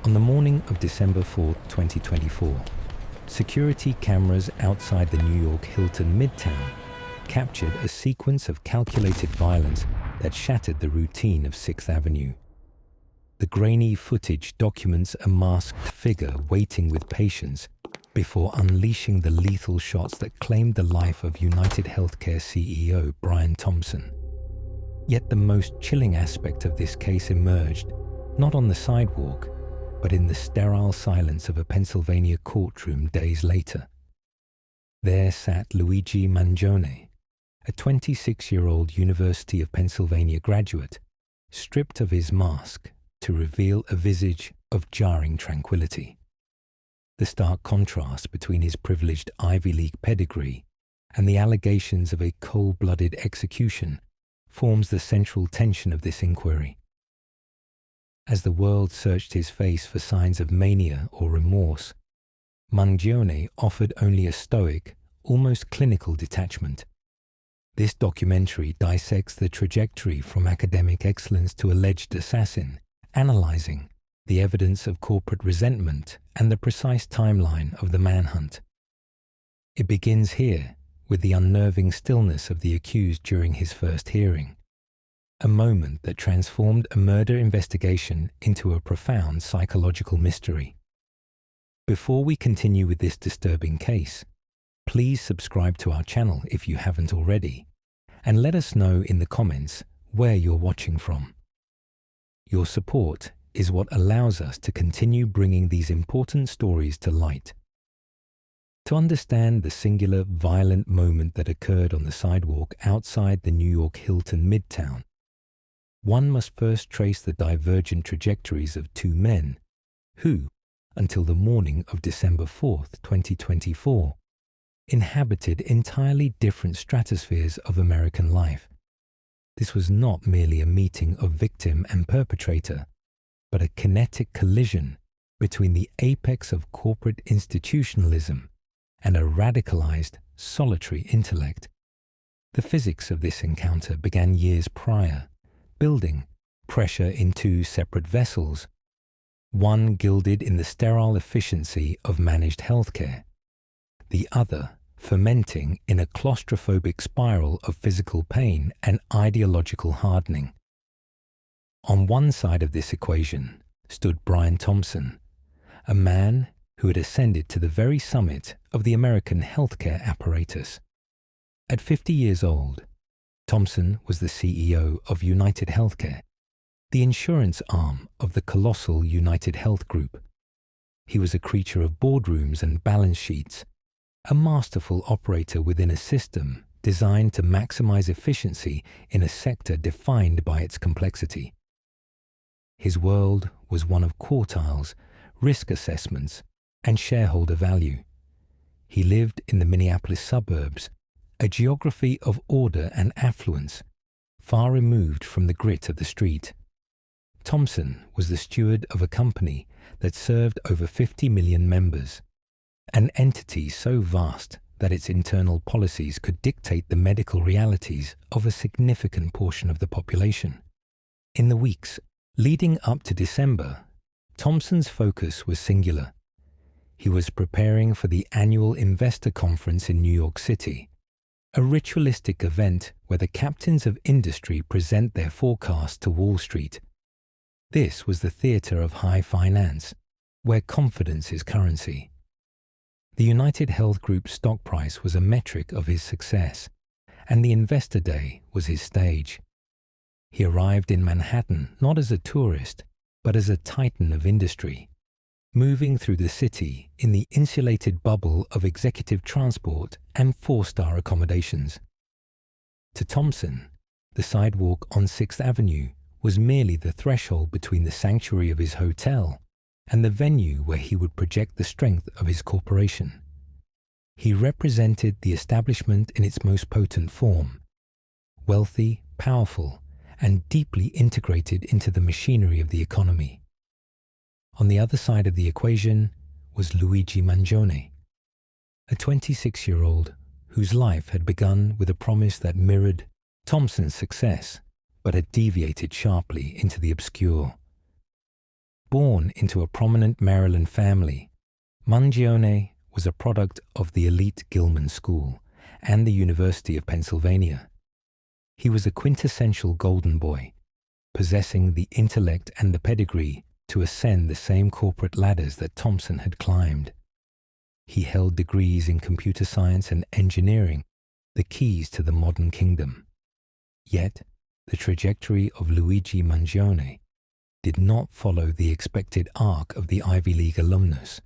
On the morning of December 4, 2024, security cameras outside the New York Hilton Midtown captured a sequence of calculated violence that shattered the routine of 6th Avenue. The grainy footage documents a masked figure waiting with patience before unleashing the lethal shots that claimed the life of UnitedHealthcare CEO Brian Thompson. Yet the most chilling aspect of this case emerged not on the sidewalk, but in the sterile silence of a Pennsylvania courtroom days later. There sat Luigi Mangione, a 26-year-old University of Pennsylvania graduate, stripped of his mask to reveal a visage of jarring tranquility. The stark contrast between his privileged Ivy League pedigree and the allegations of a cold-blooded execution forms the central tension of this inquiry. As the world searched his face for signs of mania or remorse, Mangione offered only a stoic, almost clinical detachment. This documentary dissects the trajectory from academic excellence to alleged assassin, analyzing the evidence of corporate resentment and the precise timeline of the manhunt. It begins here with the unnerving stillness of the accused during his first hearing, a moment that transformed a murder investigation into a profound psychological mystery. Before we continue with this disturbing case, please subscribe to our channel if you haven't already, and let us know in the comments where you're watching from. Your support is what allows us to continue bringing these important stories to light. To understand the singular, violent moment that occurred on the sidewalk outside the New York Hilton Midtown, one must first trace the divergent trajectories of two men who, until the morning of December 4th, 2024, inhabited entirely different stratospheres of American life. This was not merely a meeting of victim and perpetrator, but a kinetic collision between the apex of corporate institutionalism and a radicalized, solitary intellect. The physics of this encounter began years prior, building pressure in two separate vessels, one gilded in the sterile efficiency of managed healthcare, the other fermenting in a claustrophobic spiral of physical pain and ideological hardening. On one side of this equation stood Brian Thompson, a man who had ascended to the very summit of the American healthcare apparatus. At 50 years old, Thompson was the CEO of UnitedHealthcare, the insurance arm of the colossal UnitedHealth Group. He was a creature of boardrooms and balance sheets, a masterful operator within a system designed to maximize efficiency in a sector defined by its complexity. His world was one of quartiles, risk assessments, and shareholder value. He lived in the Minneapolis suburbs, a geography of order and affluence, far removed from the grit of the street. Thompson was the steward of a company that served over 50 million members, an entity so vast that its internal policies could dictate the medical realities of a significant portion of the population. In the weeks leading up to December, Thompson's focus was singular. He was preparing for the annual investor conference in New York City, a ritualistic event where the captains of industry present their forecasts to Wall Street. This was the theater of high finance, where confidence is currency. The UnitedHealth Group stock price was a metric of his success, and the Investor Day was his stage. He arrived in Manhattan not as a tourist, but as a titan of industry, moving through the city in the insulated bubble of executive transport and four-star accommodations. To Thompson, the sidewalk on 6th Avenue was merely the threshold between the sanctuary of his hotel and the venue where he would project the strength of his corporation. He represented the establishment in its most potent form, wealthy, powerful, and deeply integrated into the machinery of the economy. On the other side of the equation was Luigi Mangione, a 26-year-old whose life had begun with a promise that mirrored Thompson's success, but had deviated sharply into the obscure. Born into a prominent Maryland family, Mangione was a product of the elite Gilman School and the University of Pennsylvania. He was a quintessential golden boy, possessing the intellect and the pedigree to ascend the same corporate ladders that Thompson had climbed. He held degrees in computer science and engineering, the keys to the modern kingdom. Yet, the trajectory of Luigi Mangione did not follow the expected arc of the Ivy League alumnus.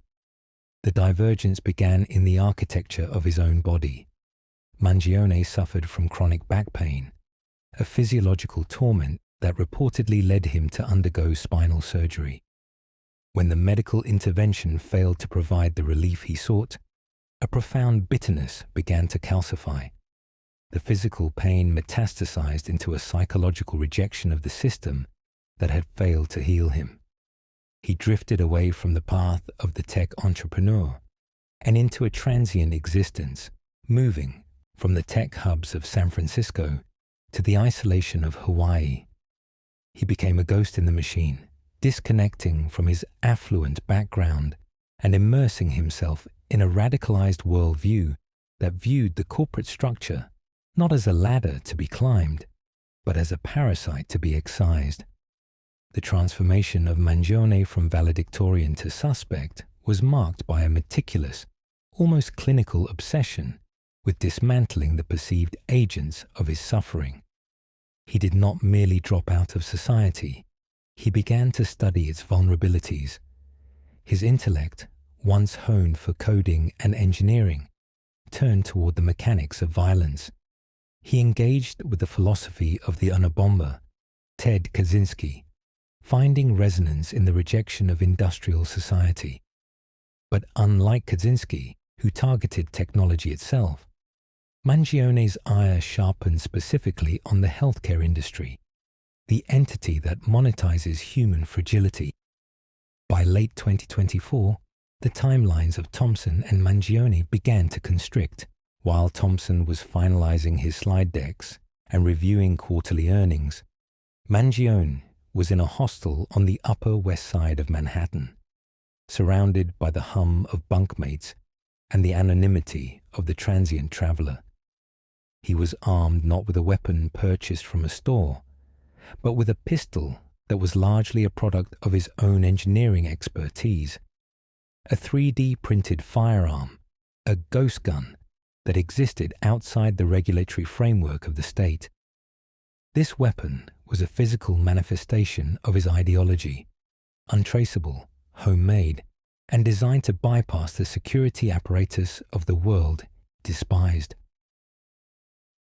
The divergence began in the architecture of his own body. Mangione suffered from chronic back pain, a physiological torment that reportedly led him to undergo spinal surgery. When the medical intervention failed to provide the relief he sought, a profound bitterness began to calcify. The physical pain metastasized into a psychological rejection of the system that had failed to heal him. He drifted away from the path of the tech entrepreneur and into a transient existence, moving from the tech hubs of San Francisco to the isolation of Hawaii. He became a ghost in the machine, disconnecting from his affluent background and immersing himself in a radicalized worldview that viewed the corporate structure not as a ladder to be climbed, but as a parasite to be excised. The transformation of Mangione from valedictorian to suspect was marked by a meticulous, almost clinical obsession with dismantling the perceived agents of his suffering. He did not merely drop out of society, he began to study its vulnerabilities. His intellect, once honed for coding and engineering, turned toward the mechanics of violence. He engaged with the philosophy of the Unabomber, Ted Kaczynski, finding resonance in the rejection of industrial society. But unlike Kaczynski, who targeted technology itself, Mangione's ire sharpened specifically on the healthcare industry, the entity that monetizes human fragility. By late 2024, the timelines of Thompson and Mangione began to constrict. While Thompson was finalizing his slide decks and reviewing quarterly earnings, Mangione was in a hostel on the Upper West Side of Manhattan, surrounded by the hum of bunkmates and the anonymity of the transient traveler. He was armed not with a weapon purchased from a store, but with a pistol that was largely a product of his own engineering expertise, a 3D printed firearm, a ghost gun that existed outside the regulatory framework of the state. This weapon was a physical manifestation of his ideology, untraceable, homemade, and designed to bypass the security apparatus of the world despised.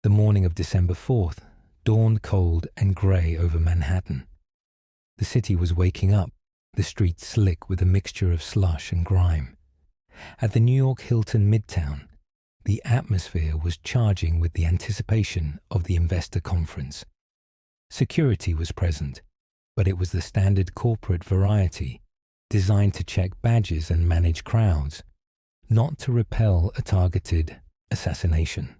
The morning of December 4th dawned cold and grey over Manhattan. The city was waking up, the streets slick with a mixture of slush and grime. At the New York Hilton Midtown, the atmosphere was charging with the anticipation of the investor conference. Security was present, but it was the standard corporate variety, designed to check badges and manage crowds, not to repel a targeted assassination.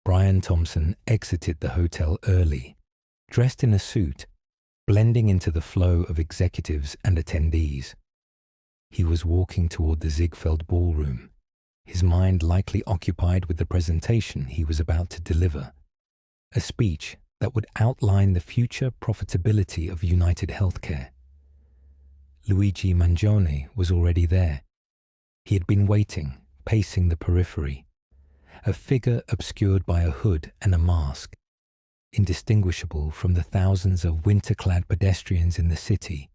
Brian Thompson exited the hotel early, dressed in a suit, blending into the flow of executives and attendees. He was walking toward the Ziegfeld ballroom, his mind likely occupied with the presentation he was about to deliver, a speech that would outline the future profitability of UnitedHealthcare. Luigi Mangione was already there. He had been waiting, pacing the periphery, a figure obscured by a hood and a mask, indistinguishable from the thousands of winter-clad pedestrians in the city,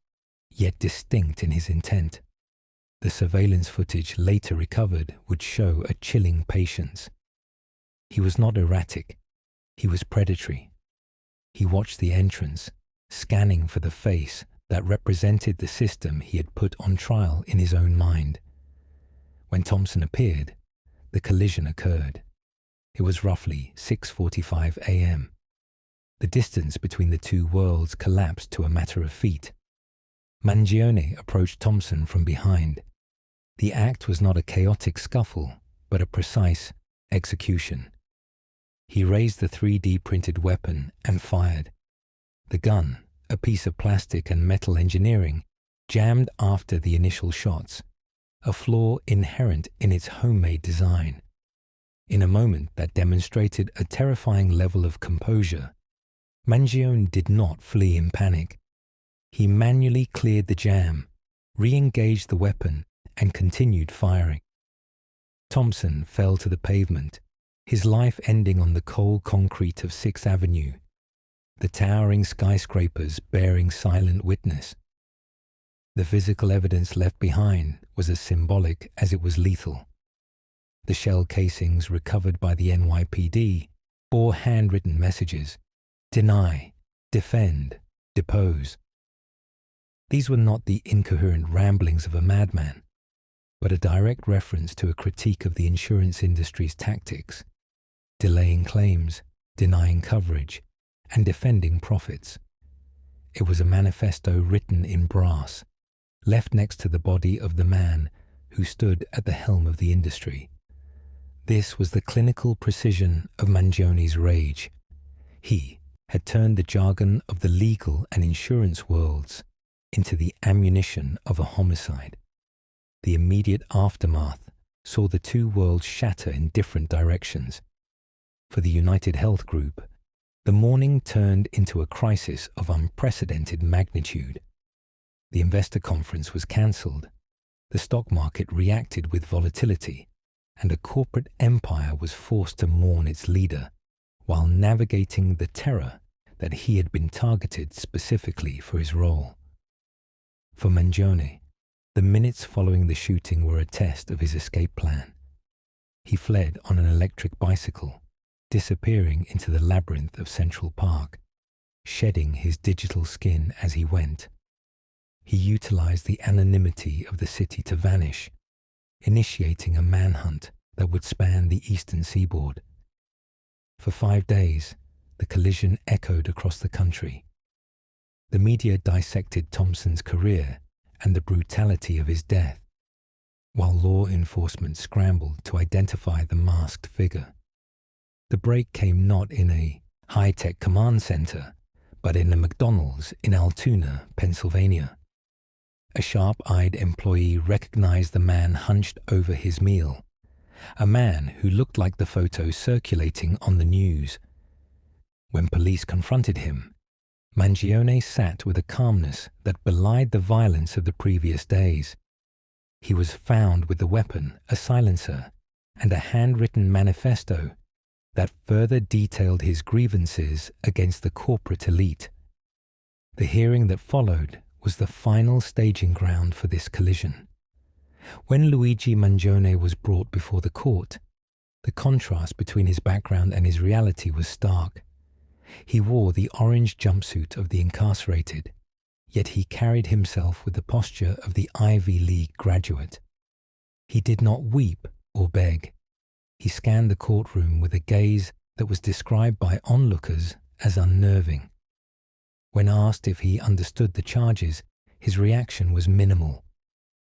yet distinct in his intent. The surveillance footage later recovered would show a chilling patience. He was not erratic, he was predatory. He watched the entrance, scanning for the face that represented the system he had put on trial in his own mind. When Thompson appeared, the collision occurred. It was roughly 6:45 a.m. The distance between the two worlds collapsed to a matter of feet. Mangione approached Thompson from behind. The act was not a chaotic scuffle, but a precise execution. He raised the 3D printed weapon and fired. The gun, a piece of plastic and metal engineering, jammed after the initial shots, a flaw inherent in its homemade design. In a moment that demonstrated a terrifying level of composure, Mangione did not flee in panic. He manually cleared the jam, re-engaged the weapon, and continued firing. Thompson fell to the pavement, his life ending on the cold concrete of 6th Avenue, the towering skyscrapers bearing silent witness. The physical evidence left behind was as symbolic as it was lethal. The shell casings recovered by the NYPD bore handwritten messages: deny, defend, depose. These were not the incoherent ramblings of a madman, but a direct reference to a critique of the insurance industry's tactics, delaying claims, denying coverage, and defending profits. It was a manifesto written in brass, left next to the body of the man who stood at the helm of the industry. This was the clinical precision of Mangione's rage. He had turned the jargon of the legal and insurance worlds into the ammunition of a homicide. The immediate aftermath saw the two worlds shatter in different directions. For the UnitedHealth Group, the morning turned into a crisis of unprecedented magnitude. The investor conference was cancelled, the stock market reacted with volatility, and a corporate empire was forced to mourn its leader while navigating the terror that he had been targeted specifically for his role. For Mangione, the minutes following the shooting were a test of his escape plan. He fled on an electric bicycle, disappearing into the labyrinth of Central Park, shedding his digital skin as he went. He utilized the anonymity of the city to vanish, initiating a manhunt that would span the eastern seaboard. For 5 days, the collision echoed across the country. The media dissected Thompson's career and the brutality of his death, while law enforcement scrambled to identify the masked figure. The break came not in a high-tech command center, but in a McDonald's in Altoona, Pennsylvania. A sharp-eyed employee recognized the man hunched over his meal, a man who looked like the photo circulating on the news. When police confronted him, Mangione sat with a calmness that belied the violence of the previous days. He was found with the weapon, a silencer, and a handwritten manifesto that further detailed his grievances against the corporate elite. The hearing that followed was the final staging ground for this collision. When Luigi Mangione was brought before the court, the contrast between his background and his reality was stark. He wore the orange jumpsuit of the incarcerated, yet he carried himself with the posture of the Ivy League graduate. He did not weep or beg. He scanned the courtroom with a gaze that was described by onlookers as unnerving. When asked if he understood the charges, his reaction was minimal,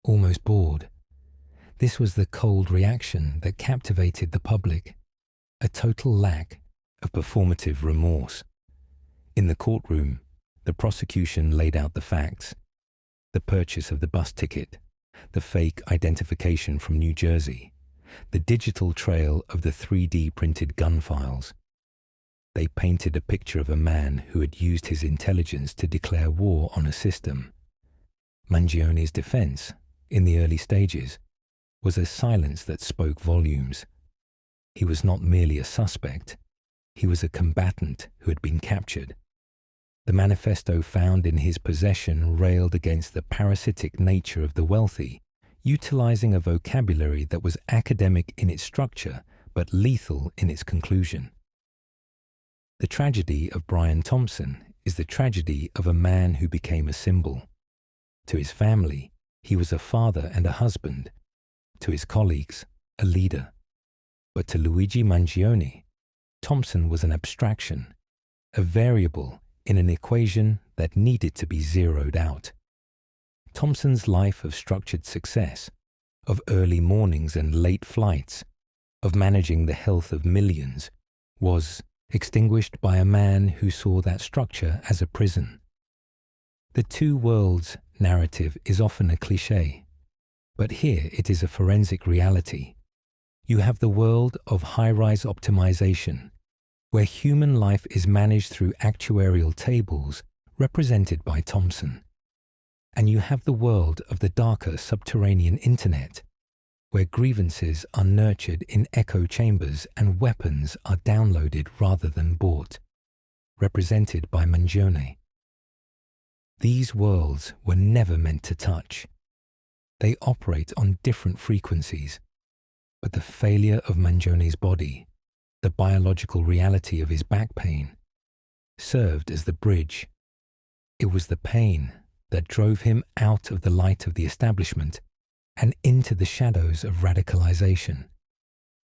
almost bored. This was the cold reaction that captivated the public, a total lack of performative remorse. In the courtroom, the prosecution laid out the facts: the purchase of the bus ticket, the fake identification from New Jersey, the digital trail of the 3D printed gun files. They painted a picture of a man who had used his intelligence to declare war on a system. Mangione's defense, in the early stages, was a silence that spoke volumes. He was not merely a suspect. He was a combatant who had been captured. The manifesto found in his possession railed against the parasitic nature of the wealthy, utilizing a vocabulary that was academic in its structure but lethal in its conclusion. The tragedy of Brian Thompson is the tragedy of a man who became a symbol. To his family, he was a father and a husband. To his colleagues, a leader. But to Luigi Mangione, Thompson was an abstraction, a variable in an equation that needed to be zeroed out. Thompson's life of structured success, of early mornings and late flights, of managing the health of millions, was extinguished by a man who saw that structure as a prison. The two worlds narrative is often a cliché, but here it is a forensic reality. You have the world of high-rise optimization, where human life is managed through actuarial tables represented by Thompson. And you have the world of the darker subterranean internet, where grievances are nurtured in echo chambers and weapons are downloaded rather than bought, represented by Mangione. These worlds were never meant to touch. They operate on different frequencies, but the failure of Mangione's body, the biological reality of his back pain, served as the bridge. It was the pain that drove him out of the light of the establishment and into the shadows of radicalization.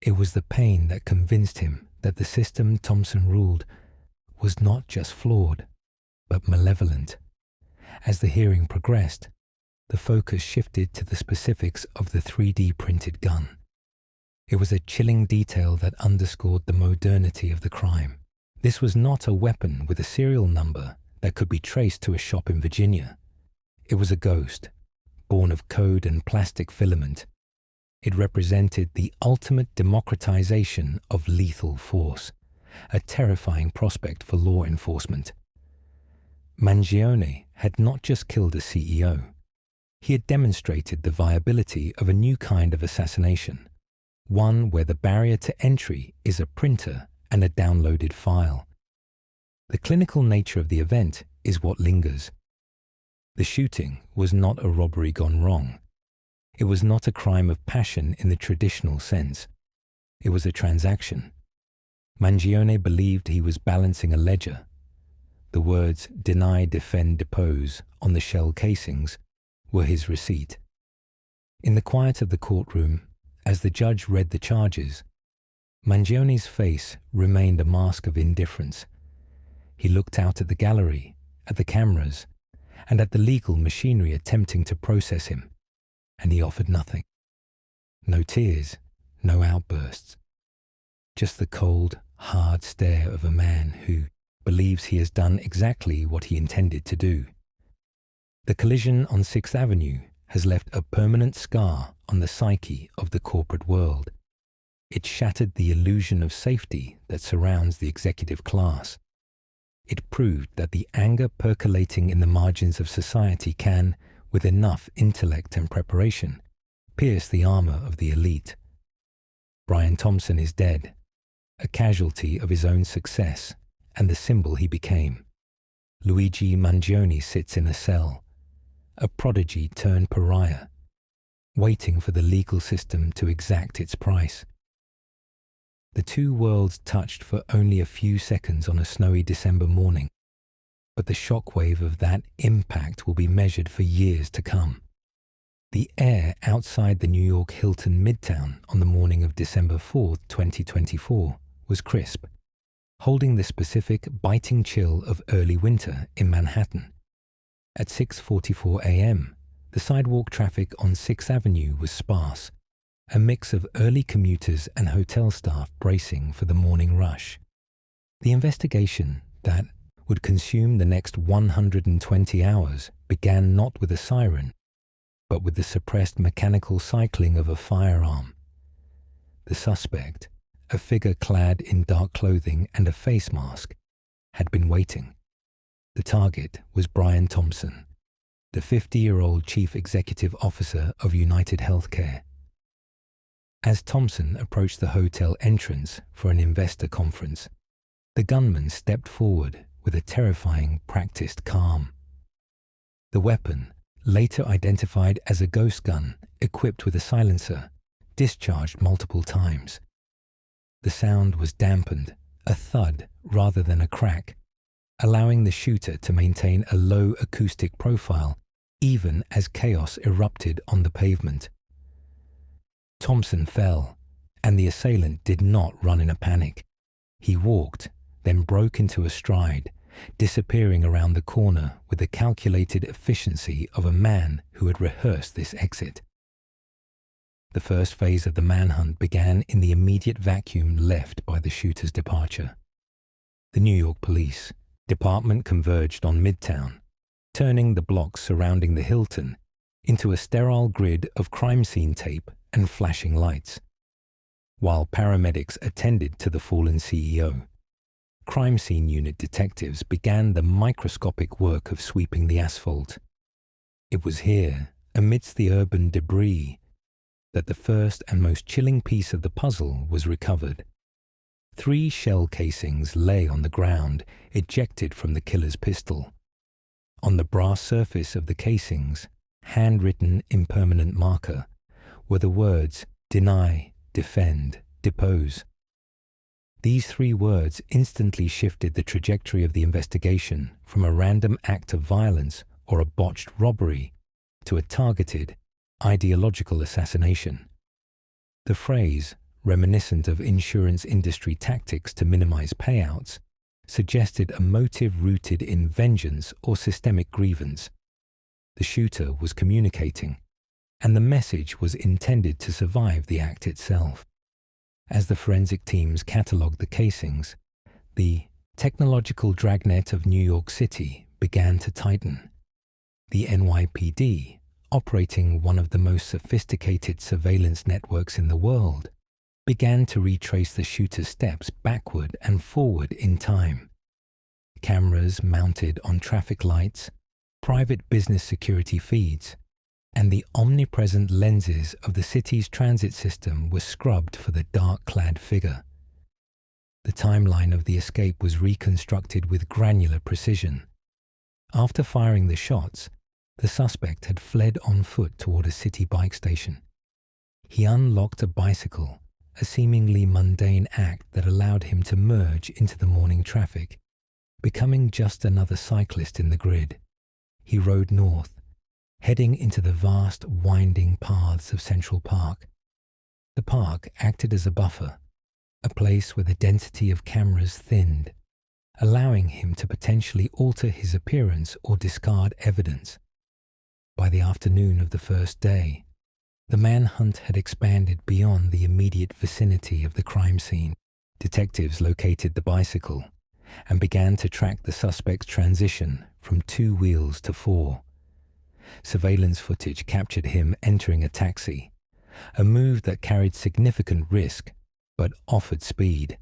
It was the pain that convinced him that the system Thompson ruled was not just flawed, but malevolent. As the hearing progressed, the focus shifted to the specifics of the 3D printed gun. It was a chilling detail that underscored the modernity of the crime. This was not a weapon with a serial number that could be traced to a shop in Virginia. It was a ghost, born of code and plastic filament. It represented the ultimate democratization of lethal force, a terrifying prospect for law enforcement. Mangione had not just killed a CEO. He had demonstrated the viability of a new kind of assassination, one where the barrier to entry is a printer and a downloaded file. The clinical nature of the event is what lingers. The shooting was not a robbery gone wrong. It was not a crime of passion in the traditional sense. It was a transaction. Mangione believed he was balancing a ledger. The words "deny, defend, depose" on the shell casings were his receipt. In the quiet of the courtroom, as the judge read the charges, Mangione's face remained a mask of indifference. He looked out at the gallery, at the cameras, and at the legal machinery attempting to process him, and he offered nothing. No tears, no outbursts. Just the cold, hard stare of a man who believes he has done exactly what he intended to do. The collision on 6th Avenue has left a permanent scar on the psyche of the corporate world. It shattered the illusion of safety that surrounds the executive class. It proved that the anger percolating in the margins of society can, with enough intellect and preparation, pierce the armor of the elite. Brian Thompson is dead, a casualty of his own success and the symbol he became. Luigi Mangione sits in a cell, a prodigy turned pariah, waiting for the legal system to exact its price. The two worlds touched for only a few seconds on a snowy December morning, but the shockwave of that impact will be measured for years to come. The air outside the New York Hilton Midtown on the morning of December 4, 2024, was crisp, holding the specific biting chill of early winter in Manhattan. At 6:44 a.m., the sidewalk traffic on 6th Avenue was sparse, a mix of early commuters and hotel staff bracing for the morning rush. The investigation that would consume the next 120 hours began not with a siren, but with the suppressed mechanical cycling of a firearm. The suspect, a figure clad in dark clothing and a face mask, had been waiting. The target was Brian Thompson, the 50-year-old chief executive officer of UnitedHealthcare. As Thompson approached the hotel entrance for an investor conference, the gunman stepped forward with a terrifying, practiced calm. The weapon, later identified as a ghost gun equipped with a silencer, discharged multiple times. The sound was dampened, a thud rather than a crack, allowing the shooter to maintain a low acoustic profile even as chaos erupted on the pavement. Thompson fell, and the assailant did not run in a panic. He walked, then broke into a stride, disappearing around the corner with the calculated efficiency of a man who had rehearsed this exit. The first phase of the manhunt began in the immediate vacuum left by the shooter's departure. The New York Police Department converged on Midtown, turning the blocks surrounding the Hilton into a sterile grid of crime scene tape and flashing lights. While paramedics attended to the fallen CEO, crime scene unit detectives began the microscopic work of sweeping the asphalt. It was here, amidst the urban debris, that the first and most chilling piece of the puzzle was recovered. 3 shell casings lay on the ground, ejected from the killer's pistol. On the brass surface of the casings, handwritten in permanent marker, were the words "deny, defend, depose." These 3 words instantly shifted the trajectory of the investigation from a random act of violence or a botched robbery to a targeted, ideological assassination. The phrase, reminiscent of insurance industry tactics to minimize payouts, suggested a motive rooted in vengeance or systemic grievance. The shooter was communicating, and the message was intended to survive the act itself. As the forensic teams catalogued the casings, the technological dragnet of New York City began to tighten. The NYPD, operating one of the most sophisticated surveillance networks in the world, began to retrace the shooter's steps backward and forward in time. Cameras mounted on traffic lights, private business security feeds, and the omnipresent lenses of the city's transit system were scrubbed for the dark-clad figure. The timeline of the escape was reconstructed with granular precision. After firing the shots, the suspect had fled on foot toward a city bike station. He unlocked a bicycle, a seemingly mundane act that allowed him to merge into the morning traffic, becoming just another cyclist in the grid. He rode north, heading into the vast, winding paths of Central Park. The park acted as a buffer, a place where the density of cameras thinned, allowing him to potentially alter his appearance or discard evidence. By the afternoon of the first day, the manhunt had expanded beyond the immediate vicinity of the crime scene. Detectives located the bicycle and began to track the suspect's transition from 2 wheels to 4. Surveillance footage captured him entering a taxi, a move that carried significant risk but offered speed.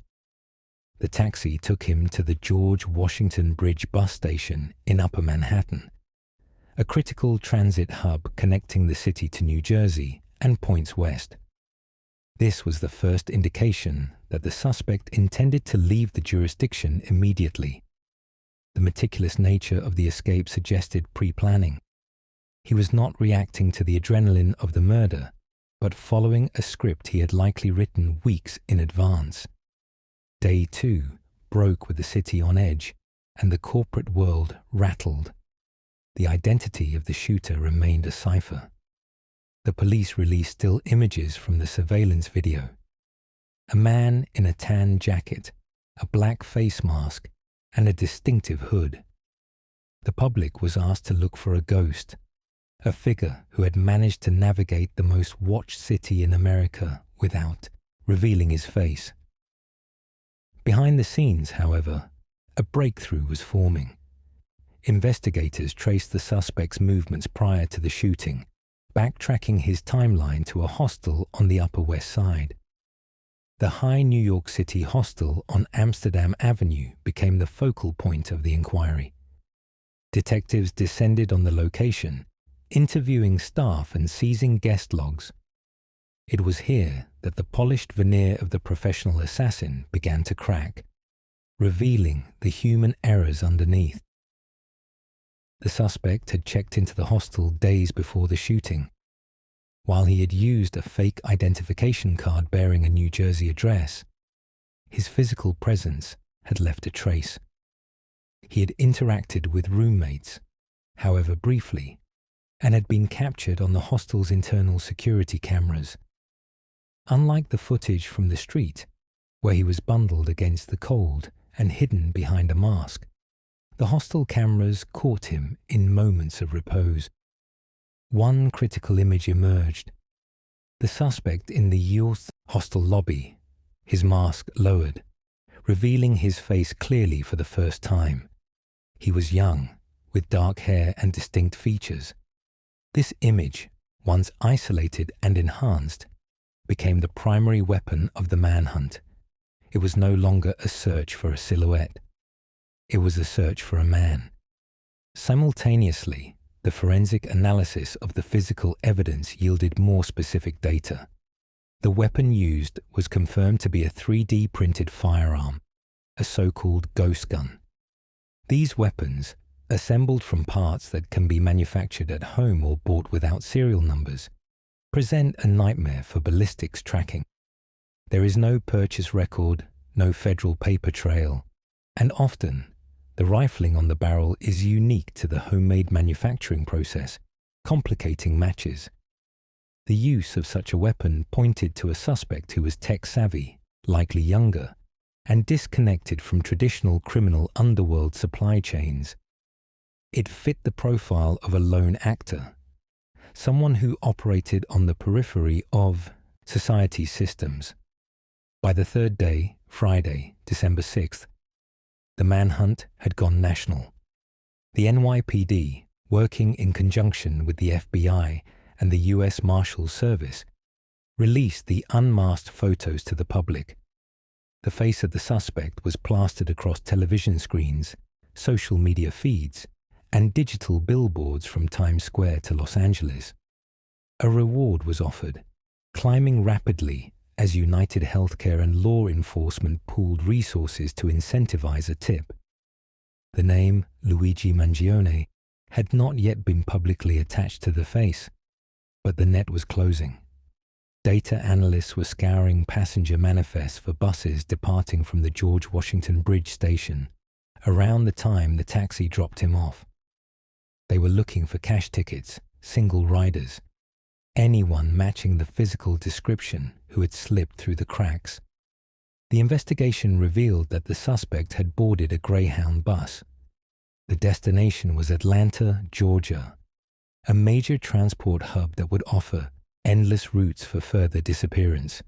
The taxi took him to the George Washington Bridge bus station in Upper Manhattan, a critical transit hub connecting the city to New Jersey and points west. This was the first indication that the suspect intended to leave the jurisdiction immediately. The meticulous nature of the escape suggested pre-planning. He was not reacting to the adrenaline of the murder, but following a script he had likely written weeks in advance. Day 2 broke with the city on edge, and the corporate world rattled. The identity of the shooter remained a cipher. The police released still images from the surveillance video. A man in a tan jacket, a black face mask, and a distinctive hood. The public was asked to look for a ghost, a figure who had managed to navigate the most watched city in America without revealing his face. Behind the scenes, however, a breakthrough was forming. Investigators traced the suspect's movements prior to the shooting, backtracking his timeline to a hostel on the Upper West Side. The High New York City hostel on Amsterdam Avenue became the focal point of the inquiry. Detectives descended on the location, interviewing staff and seizing guest logs. It was here that the polished veneer of the professional assassin began to crack, revealing the human errors underneath. The suspect had checked into the hostel days before the shooting. While he had used a fake identification card bearing a New Jersey address, his physical presence had left a trace. He had interacted with roommates, however briefly, and had been captured on the hostel's internal security cameras. Unlike the footage from the street, where he was bundled against the cold and hidden behind a mask, the hostel cameras caught him in moments of repose. One critical image emerged. The suspect in the youth hostel lobby, his mask lowered, revealing his face clearly for the first time. He was young, with dark hair and distinct features. This image, once isolated and enhanced, became the primary weapon of the manhunt. It was no longer a search for a silhouette. It was a search for a man. Simultaneously, the forensic analysis of the physical evidence yielded more specific data. The weapon used was confirmed to be a 3D printed firearm, a so-called ghost gun. These weapons, assembled from parts that can be manufactured at home or bought without serial numbers, present a nightmare for ballistics tracking. There is no purchase record, no federal paper trail, and often the rifling on the barrel is unique to the homemade manufacturing process, complicating matches. The use of such a weapon pointed to a suspect who was tech-savvy, likely younger, and disconnected from traditional criminal underworld supply chains. It fit the profile of a lone actor, someone who operated on the periphery of society's systems. By the third day, Friday, December 6th, the manhunt had gone national. The NYPD, working in conjunction with the FBI and the U.S. Marshals Service, released the unmasked photos to the public. The face of the suspect was plastered across television screens, social media feeds, and digital billboards from Times Square to Los Angeles. A reward was offered, climbing rapidly as UnitedHealthcare and law enforcement pooled resources to incentivize a tip. The name Luigi Mangione had not yet been publicly attached to the face, but the net was closing. Data analysts were scouring passenger manifests for buses departing from the George Washington Bridge station around the time the taxi dropped him off. They were looking for cash tickets, single riders, anyone matching the physical description who had slipped through the cracks. The investigation revealed that the suspect had boarded a Greyhound bus. The destination was Atlanta, Georgia, a major transport hub that would offer endless routes for further disappearance.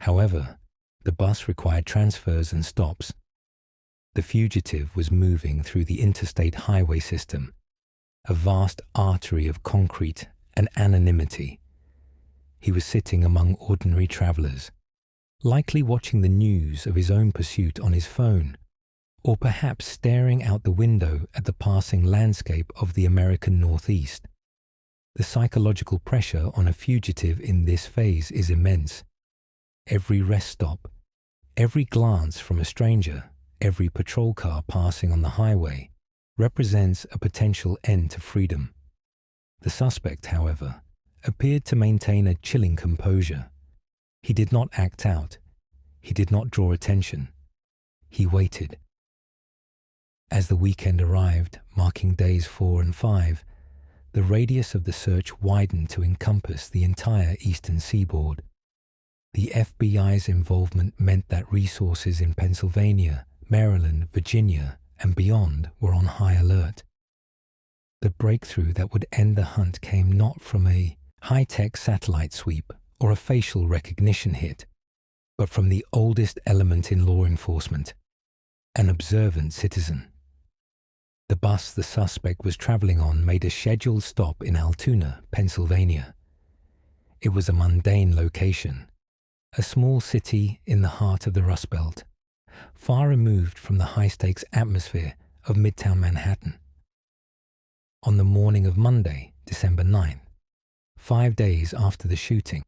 However, the bus required transfers and stops. The fugitive was moving through the interstate highway system, a vast artery of concrete and anonymity. He was sitting among ordinary travelers, likely watching the news of his own pursuit on his phone, or perhaps staring out the window at the passing landscape of the American Northeast. The psychological pressure on a fugitive in this phase is immense. Every rest stop, every glance from a stranger, every patrol car passing on the highway represents a potential end to freedom. The suspect, however, appeared to maintain a chilling composure. He did not act out. He did not draw attention. He waited. As the weekend arrived, marking days 4 and 5, the radius of the search widened to encompass the entire eastern seaboard. The FBI's involvement meant that resources in Pennsylvania, Maryland, Virginia, and beyond were on high alert. The breakthrough that would end the hunt came not from a high-tech satellite sweep or a facial recognition hit, but from the oldest element in law enforcement, an observant citizen. The bus the suspect was traveling on made a scheduled stop in Altoona, Pennsylvania. It was a mundane location, a small city in the heart of the Rust Belt, far removed from the high-stakes atmosphere of Midtown Manhattan. On the morning of Monday, December 9th, 5 days after the shooting,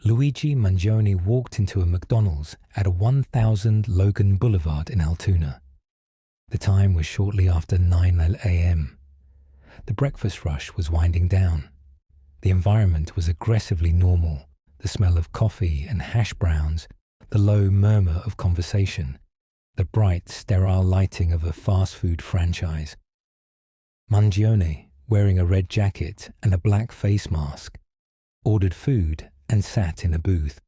Luigi Mangione walked into a McDonald's at 1000 Logan Boulevard in Altoona. The time was shortly after 9 a.m. The breakfast rush was winding down. The environment was aggressively normal, the smell of coffee and hash browns, the low murmur of conversation, the bright, sterile lighting of a fast food franchise. Mangione, wearing a red jacket and a black face mask, ordered food and sat in a booth.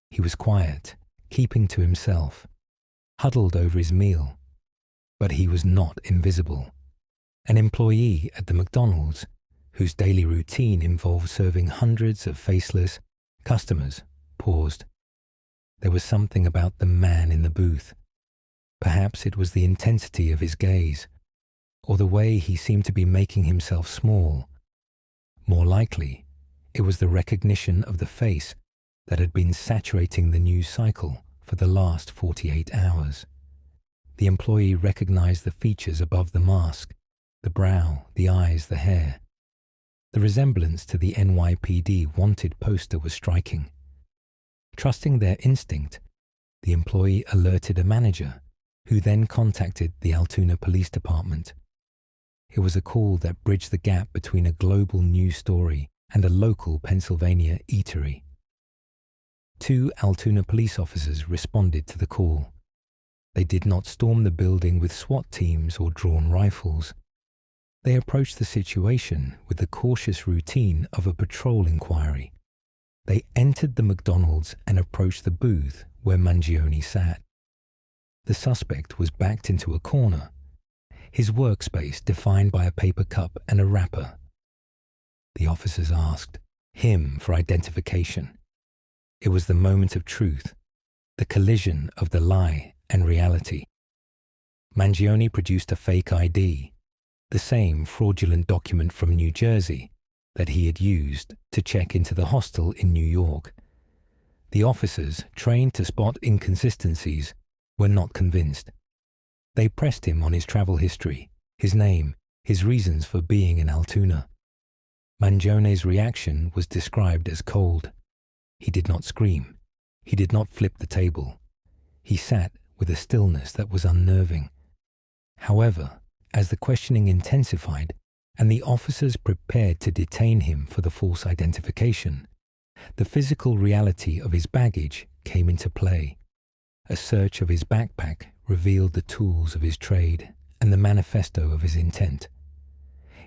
He was quiet, keeping to himself, huddled over his meal. But he was not invisible. An employee at the McDonald's, whose daily routine involved serving hundreds of faceless customers, paused. There was something about the man in the booth. Perhaps it was the intensity of his gaze, or the way he seemed to be making himself small. More likely, it was the recognition of the face that had been saturating the news cycle for the last 48 hours. The employee recognized the features above the mask, the brow, the eyes, the hair. The resemblance to the NYPD wanted poster was striking. Trusting their instinct, the employee alerted a manager, who then contacted the Altoona Police Department. It was a call that bridged the gap between a global news story and a local Pennsylvania eatery. 2 Altoona police officers responded to the call. They did not storm the building with SWAT teams or drawn rifles. They approached the situation with the cautious routine of a patrol inquiry. They entered the McDonald's and approached the booth where Mangione sat. The suspect was backed into a corner, his workspace defined by a paper cup and a wrapper. The officers asked him for identification. It was the moment of truth, the collision of the lie and reality. Mangione produced a fake ID, the same fraudulent document from New Jersey that he had used to check into the hostel in New York. The officers, trained to spot inconsistencies, were not convinced. They pressed him on his travel history, his name, his reasons for being in Altoona. Mangione's reaction was described as cold. He did not scream. He did not flip the table. He sat with a stillness that was unnerving. However, as the questioning intensified and the officers prepared to detain him for the false identification, the physical reality of his baggage came into play. A search of his backpack revealed the tools of his trade and the manifesto of his intent.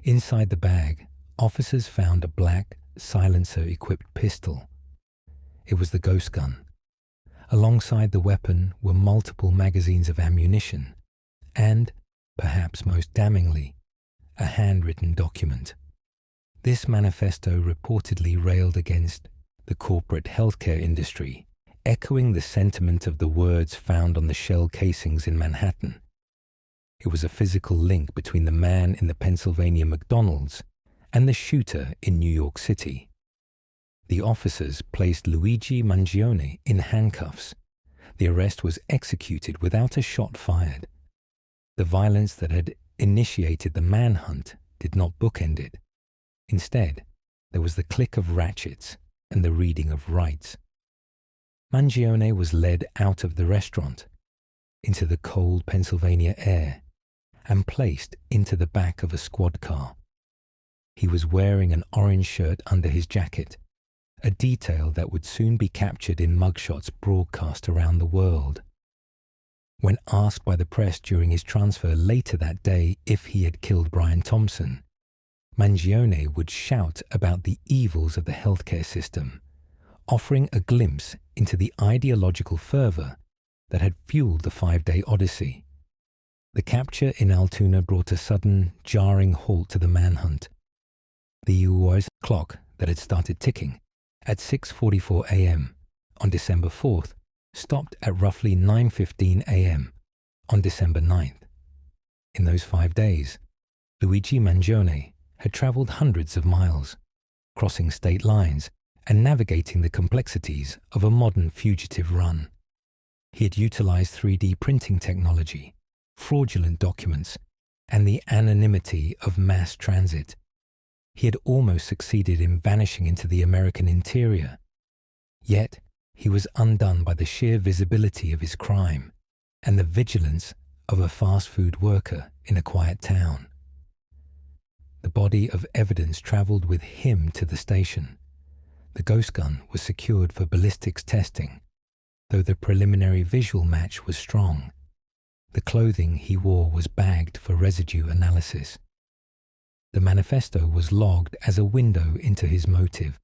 Inside the bag, officers found a black, silencer-equipped pistol. It was the ghost gun. Alongside the weapon were multiple magazines of ammunition and, perhaps most damningly, a handwritten document. This manifesto reportedly railed against the corporate healthcare industry, echoing the sentiment of the words found on the shell casings in Manhattan. It was a physical link between the man in the Pennsylvania McDonald's and the shooter in New York City. The officers placed Luigi Mangione in handcuffs. The arrest was executed without a shot fired. The violence that had initiated the manhunt did not bookend it. Instead, there was the click of ratchets and the reading of rights. Mangione was led out of the restaurant, into the cold Pennsylvania air, and placed into the back of a squad car. He was wearing an orange shirt under his jacket, a detail that would soon be captured in mugshots broadcast around the world. When asked by the press during his transfer later that day if he had killed Brian Thompson, Mangione would shout about the evils of the healthcare system, offering a glimpse into the ideological fervor that had fueled the 5-day odyssey. The capture in Altoona brought a sudden, jarring halt to the manhunt. The U.S. clock that had started ticking at 6:44 a.m. on December 4th stopped at roughly 9:15 a.m. on December 9th. In those 5 days, Luigi Mangione had traveled hundreds of miles, crossing state lines and navigating the complexities of a modern fugitive run. He had utilized 3D printing technology, fraudulent documents, and the anonymity of mass transit. He had almost succeeded in vanishing into the American interior. Yet, he was undone by the sheer visibility of his crime and the vigilance of a fast food worker in a quiet town. The body of evidence traveled with him to the station. The ghost gun was secured for ballistics testing, though the preliminary visual match was strong. The clothing he wore was bagged for residue analysis. The manifesto was logged as a window into his motive.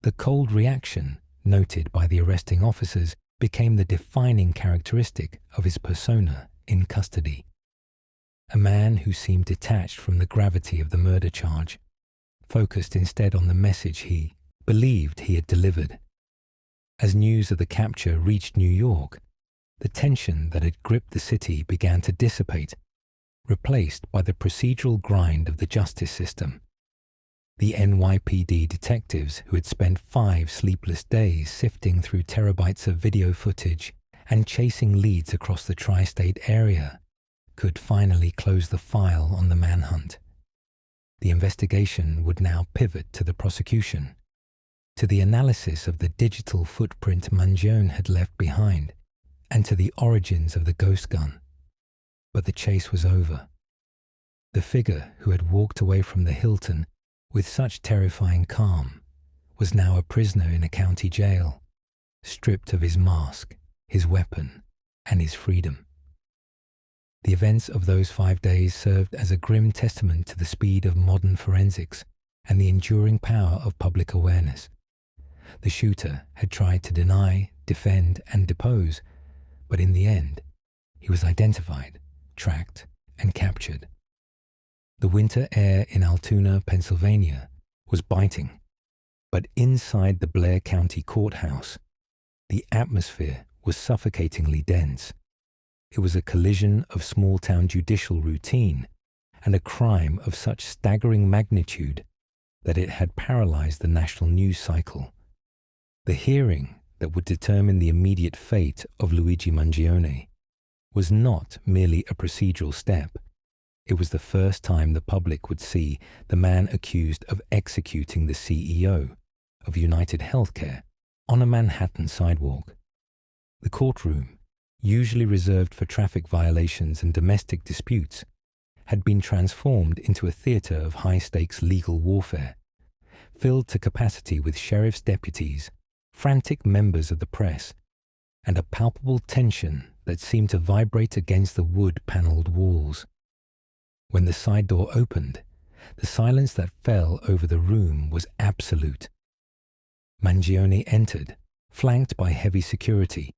The cold reaction, noted by the arresting officers, became the defining characteristic of his persona in custody. A man who seemed detached from the gravity of the murder charge, focused instead on the message he believed he had delivered. As news of the capture reached New York, the tension that had gripped the city began to dissipate. replaced by the procedural grind of the justice system. The NYPD detectives who had spent 5 sleepless days sifting through terabytes of video footage and chasing leads across the tri-state area could finally close the file on the manhunt. The investigation would now pivot to the prosecution, to the analysis of the digital footprint Mangione had left behind, and to the origins of the ghost gun. But the chase was over. The figure who had walked away from the Hilton with such terrifying calm was now a prisoner in a county jail, stripped of his mask, his weapon, and his freedom. The events of those 5 days served as a grim testament to the speed of modern forensics and the enduring power of public awareness. The shooter had tried to deny, defend, and depose, but in the end, he was identified, tracked, and captured. The winter air in Altoona, Pennsylvania, was biting, but inside the Blair County Courthouse, the atmosphere was suffocatingly dense. It was a collision of small-town judicial routine and a crime of such staggering magnitude that it had paralyzed the national news cycle. The hearing that would determine the immediate fate of Luigi Mangione was not merely a procedural step. It was the first time the public would see the man accused of executing the CEO of UnitedHealthcare on a Manhattan sidewalk. The courtroom, usually reserved for traffic violations and domestic disputes, had been transformed into a theater of high-stakes legal warfare, filled to capacity with sheriff's deputies, frantic members of the press, and a palpable tension that seemed to vibrate against the wood-paneled walls. When the side door opened, the silence that fell over the room was absolute. Mangione entered, flanked by heavy security.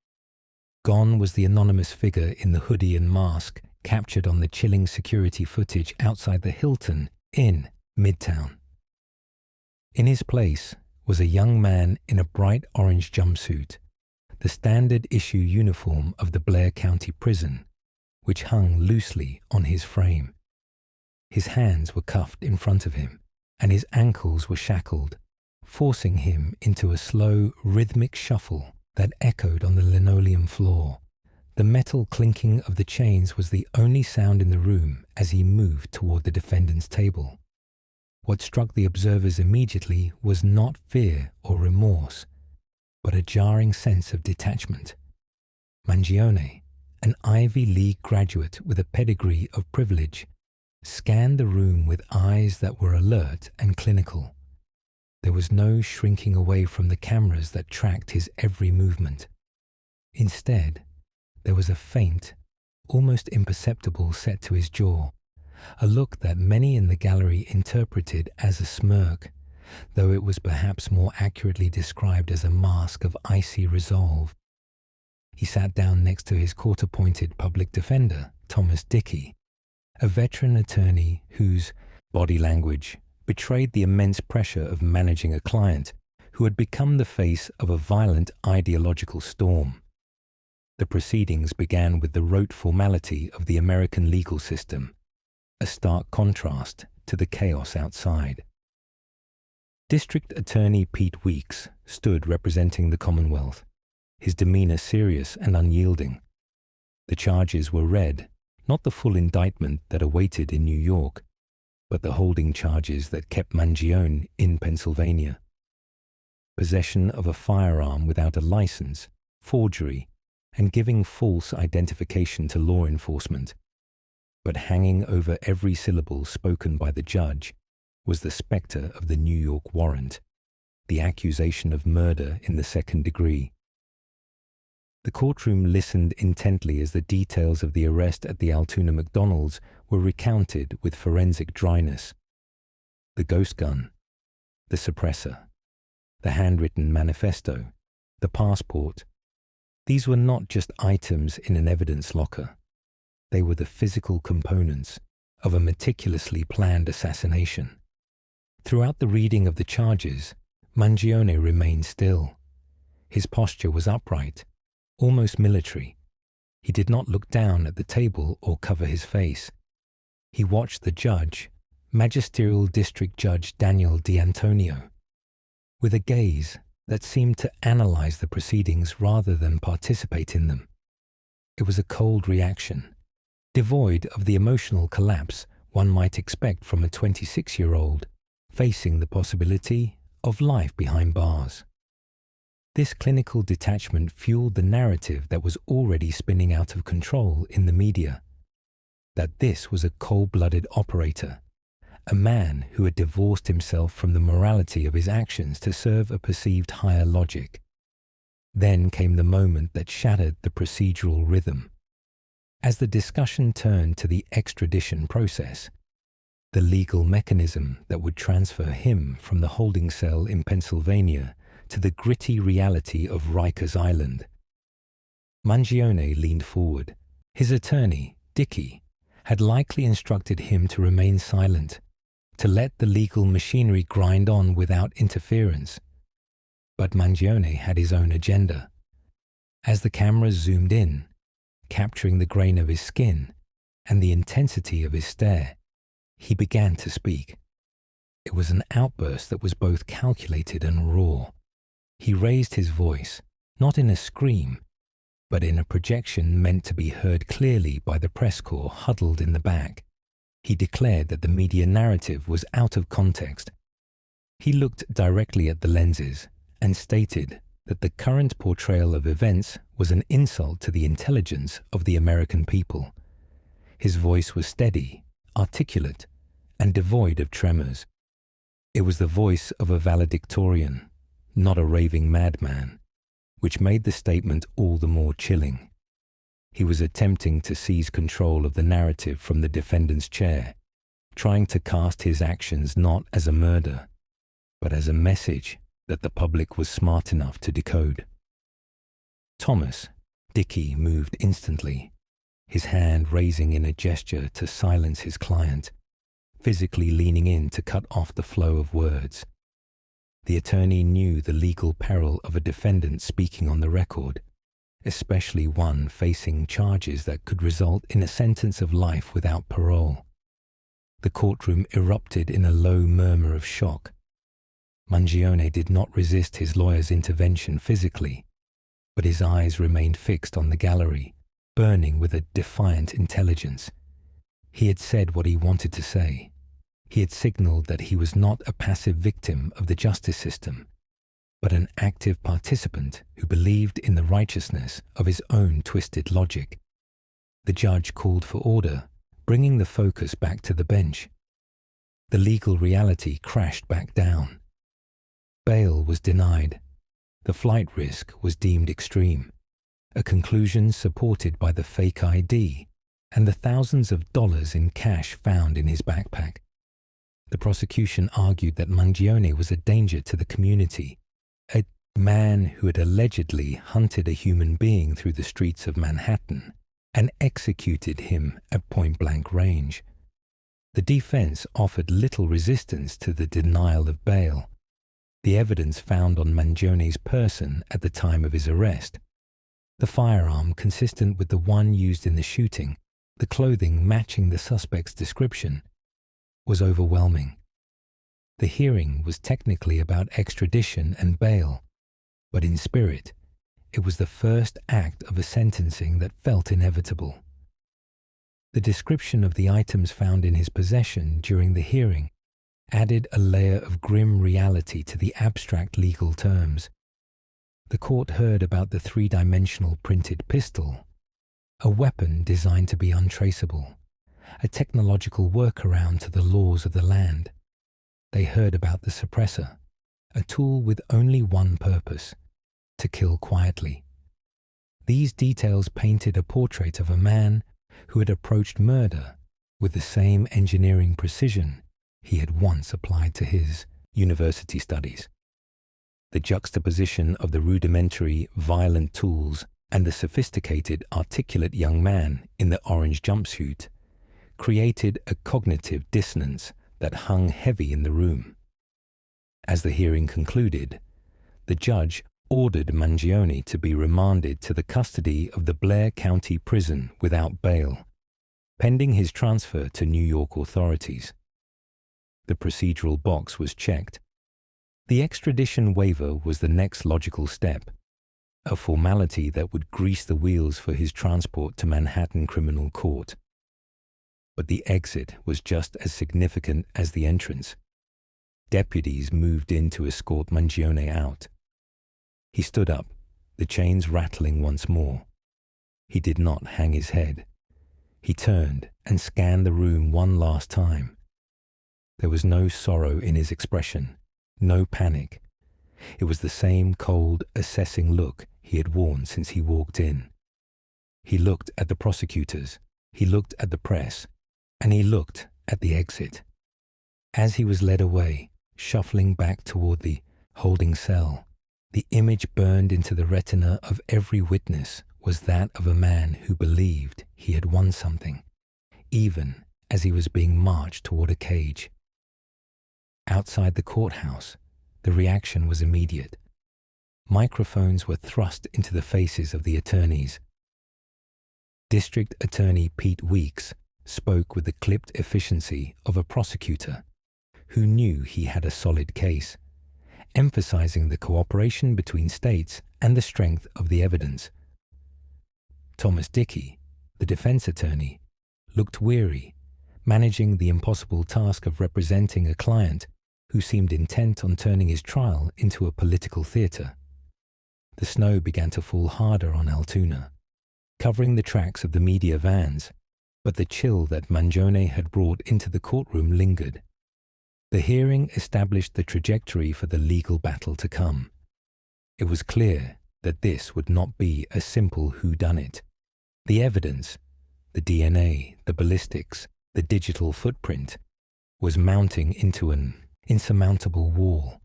Gone was the anonymous figure in the hoodie and mask captured on the chilling security footage outside the Hilton in Midtown. In his place was a young man in a bright orange jumpsuit, the standard issue uniform of the Blair County Prison, which hung loosely on his frame. His hands were cuffed in front of him, and his ankles were shackled, forcing him into a slow, rhythmic shuffle that echoed on the linoleum floor. The metal clinking of the chains was the only sound in the room as he moved toward the defendant's table. What struck the observers immediately was not fear or remorse, but a jarring sense of detachment. Mangione, an Ivy League graduate with a pedigree of privilege, scanned the room with eyes that were alert and clinical. There was no shrinking away from the cameras that tracked his every movement. Instead, there was a faint, almost imperceptible set to his jaw, a look that many in the gallery interpreted as a smirk, though it was perhaps more accurately described as a mask of icy resolve. He sat down next to his court-appointed public defender, Thomas Dickey, a veteran attorney whose body language betrayed the immense pressure of managing a client who had become the face of a violent ideological storm. The proceedings began with the rote formality of the American legal system, a stark contrast to the chaos outside. District Attorney Pete Weeks stood representing the Commonwealth, his demeanor serious and unyielding. The charges were read, not the full indictment that awaited in New York, but the holding charges that kept Mangione in Pennsylvania. Possession of a firearm without a license, forgery, and giving false identification to law enforcement. But hanging over every syllable spoken by the judge was the specter of the New York warrant, the accusation of murder in the second degree. The courtroom listened intently as the details of the arrest at the Altoona McDonald's were recounted with forensic dryness. The ghost gun, the suppressor, the handwritten manifesto, the passport. These were not just items in an evidence locker. They were the physical components of a meticulously planned assassination. Throughout the reading of the charges, Mangione remained still. His posture was upright, almost military. He did not look down at the table or cover his face. He watched the judge, Magisterial District Judge Daniel D'Antonio, with a gaze that seemed to analyze the proceedings rather than participate in them. It was a cold reaction, devoid of the emotional collapse one might expect from a 26-year-old facing the possibility of life behind bars. This clinical detachment fueled the narrative that was already spinning out of control in the media, that this was a cold-blooded operator, a man who had divorced himself from the morality of his actions to serve a perceived higher logic. Then came the moment that shattered the procedural rhythm. As the discussion turned to the extradition process, the legal mechanism that would transfer him from the holding cell in Pennsylvania to the gritty reality of Rikers Island. Mangione leaned forward. His attorney, Dickey, had likely instructed him to remain silent, to let the legal machinery grind on without interference. But Mangione had his own agenda. As the cameras zoomed in, capturing the grain of his skin and the intensity of his stare, he began to speak. It was an outburst that was both calculated and raw. He raised his voice, not in a scream, but in a projection meant to be heard clearly by the press corps huddled in the back. He declared that the media narrative was out of context. He looked directly at the lenses and stated that the current portrayal of events was an insult to the intelligence of the American people. His voice was steady, articulate, and devoid of tremors. It was the voice of a valedictorian, not a raving madman, which made the statement all the more chilling. He was attempting to seize control of the narrative from the defendant's chair, trying to cast his actions not as a murder, but as a message that the public was smart enough to decode. Thomas, Dickey moved instantly, his hand raising in a gesture to silence his client, physically leaning in to cut off the flow of words. The attorney knew the legal peril of a defendant speaking on the record, especially one facing charges that could result in a sentence of life without parole. The courtroom erupted in a low murmur of shock. Mangione did not resist his lawyer's intervention physically, but his eyes remained fixed on the gallery, burning with a defiant intelligence. He had said what he wanted to say. He had signaled that he was not a passive victim of the justice system, but an active participant who believed in the righteousness of his own twisted logic. The judge called for order, bringing the focus back to the bench. The legal reality crashed back down. Bail was denied. The flight risk was deemed extreme, a conclusion supported by the fake ID and the thousands of dollars in cash found in his backpack. The prosecution argued that Mangione was a danger to the community, a man who had allegedly hunted a human being through the streets of Manhattan and executed him at point-blank range. The defense offered little resistance to the denial of bail. The evidence found on Mangione's person at the time of his arrest, the firearm consistent with the one used in the shooting, the clothing matching the suspect's description, was overwhelming. The hearing was technically about extradition and bail, but in spirit, it was the first act of a sentencing that felt inevitable. The description of the items found in his possession during the hearing added a layer of grim reality to the abstract legal terms. The court heard about the three-dimensional printed pistol, a weapon designed to be untraceable, a technological workaround to the laws of the land. They heard about the suppressor, a tool with only one purpose: to kill quietly. These details painted a portrait of a man who had approached murder with the same engineering precision he had once applied to his university studies. The juxtaposition of the rudimentary, violent tools and the sophisticated, articulate young man in the orange jumpsuit created a cognitive dissonance that hung heavy in the room. As the hearing concluded, the judge ordered Mangione to be remanded to the custody of the Blair County Prison without bail. pending his transfer to New York authorities. The procedural box was checked. The extradition waiver was the next logical step, a formality that would grease the wheels for his transport to Manhattan Criminal Court. But the exit was just as significant as the entrance. Deputies moved in to escort Mangione out. He stood up, the chains rattling once more. He did not hang his head. He turned and scanned the room one last time. There was no sorrow in his expression, no panic. It was the same cold, assessing look he had worn since he walked in. He looked at the prosecutors, he looked at the press, and he looked at the exit. As he was led away, shuffling back toward the holding cell, the image burned into the retina of every witness was that of a man who believed he had won something, even as he was being marched toward a cage. Outside the courthouse, the reaction was immediate. Microphones were thrust into the faces of the attorneys. District Attorney Pete Weeks spoke with the clipped efficiency of a prosecutor who knew he had a solid case, emphasizing the cooperation between states and the strength of the evidence. Thomas Dickey, the defense attorney, looked weary, managing the impossible task of representing a client who seemed intent on turning his trial into a political theater. The snow began to fall harder on Altoona, covering the tracks of the media vans, but the chill that Mangione had brought into the courtroom lingered. The hearing established the trajectory for the legal battle to come. It was clear that this would not be a simple whodunit. The evidence, the DNA, the ballistics, the digital footprint, was mounting into an insurmountable wall.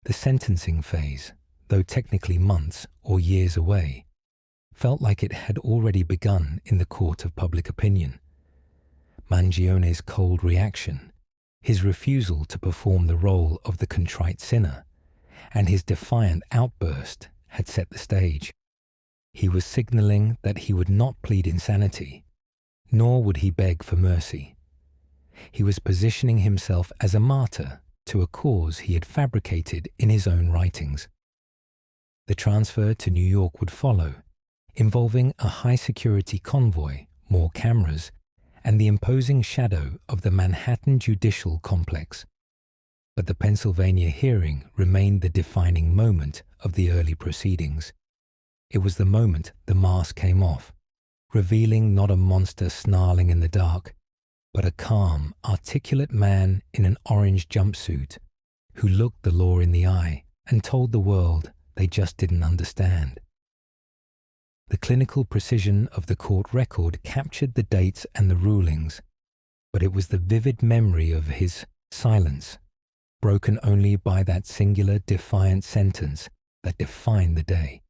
The sentencing phase, though technically months or years away, felt like it had already begun in the court of public opinion. Mangione's cold reaction, his refusal to perform the role of the contrite sinner, and his defiant outburst had set the stage. He was signaling that he would not plead insanity, nor would he beg for mercy. He was positioning himself as a martyr to a cause he had fabricated in his own writings. The transfer to New York would follow, involving a high-security convoy, more cameras, and the imposing shadow of the Manhattan judicial complex. But the Pennsylvania hearing remained the defining moment of the early proceedings. It was the moment the mask came off, revealing not a monster snarling in the dark, but a calm, articulate man in an orange jumpsuit who looked the law in the eye and told the world they just didn't understand. The clinical precision of the court record captured the dates and the rulings, but it was the vivid memory of his silence, broken only by that singular defiant sentence that defined the day.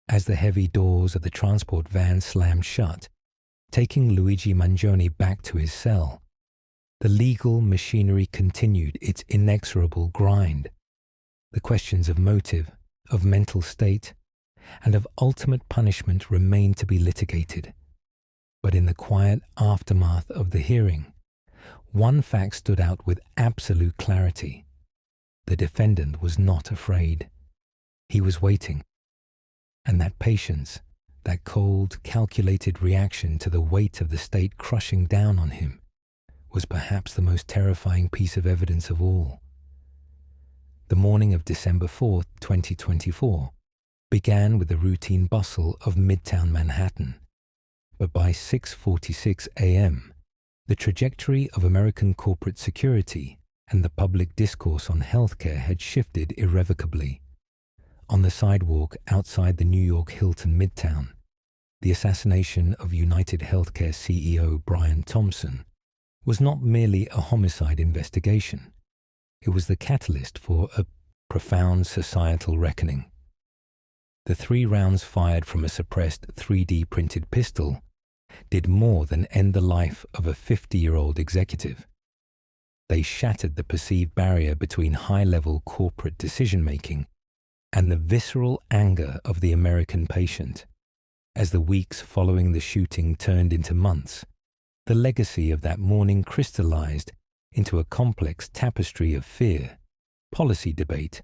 As the heavy doors of the transport van slammed shut, taking Luigi Mangione back to his cell, the legal machinery continued its inexorable grind. The questions of motive, of mental state, and of ultimate punishment remained to be litigated. But in the quiet aftermath of the hearing, one fact stood out with absolute clarity. The defendant was not afraid. He was waiting. And that patience, that cold, calculated reaction to the weight of the state crushing down on him, was perhaps the most terrifying piece of evidence of all. The morning of December 4th, 2024, began with the routine bustle of Midtown Manhattan, but by 6:46 a.m., the trajectory of American corporate security and the public discourse on healthcare had shifted irrevocably. On the sidewalk outside the New York Hilton Midtown, the assassination of UnitedHealthcare CEO Brian Thompson was not merely a homicide investigation. It was the catalyst for a profound societal reckoning. The 3 rounds fired from a suppressed 3D printed pistol did more than end the life of a 50-year-old executive. They shattered the perceived barrier between high-level corporate decision-making and the visceral anger of the American patient, As the weeks following the shooting turned into months, the legacy of that morning crystallized into a complex tapestry of fear, policy debate,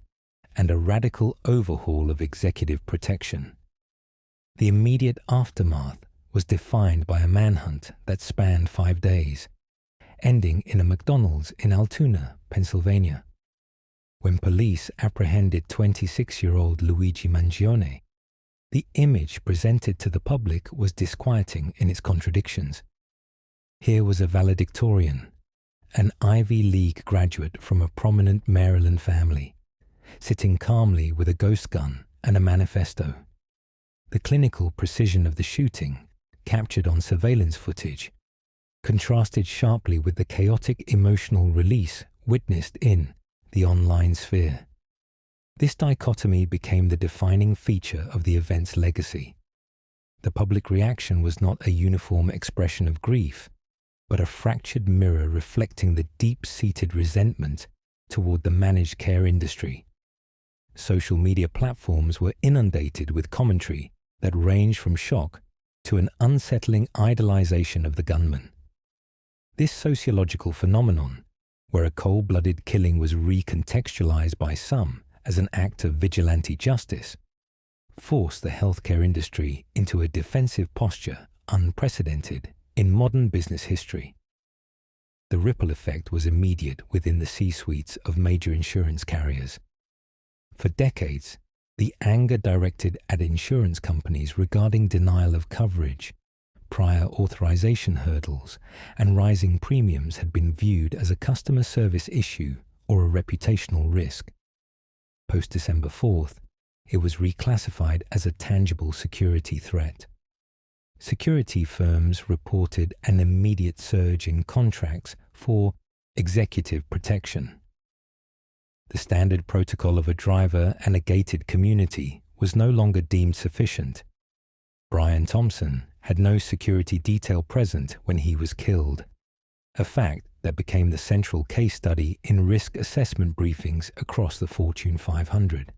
and a radical overhaul of executive protection. The immediate aftermath was defined by a manhunt that spanned 5 days, ending in a McDonald's in Altoona, Pennsylvania. When police apprehended 26-year-old Luigi Mangione, the image presented to the public was disquieting in its contradictions. Here was a valedictorian, an Ivy League graduate from a prominent Maryland family, sitting calmly with a ghost gun and a manifesto. The clinical precision of the shooting, captured on surveillance footage, contrasted sharply with the chaotic emotional release witnessed in the online sphere. This dichotomy became the defining feature of the event's legacy. The public reaction was not a uniform expression of grief, but a fractured mirror reflecting the deep-seated resentment toward the managed care industry. Social media platforms were inundated with commentary that ranged from shock to an unsettling idolization of the gunman. This sociological phenomenon, where a cold-blooded killing was recontextualized by some as an act of vigilante justice, forced the healthcare industry into a defensive posture unprecedented in modern business history. The ripple effect was immediate within the C-suites of major insurance carriers. For decades, the anger directed at insurance companies regarding denial of coverage, prior authorization hurdles, and rising premiums had been viewed as a customer service issue or a reputational risk. Post-December 4th, it was reclassified as a tangible security threat. Security firms reported an immediate surge in contracts for executive protection. The standard protocol of a driver and a gated community was no longer deemed sufficient. Brian Thompson had no security detail present when he was killed, a fact that became the central case study in risk assessment briefings across the Fortune 500.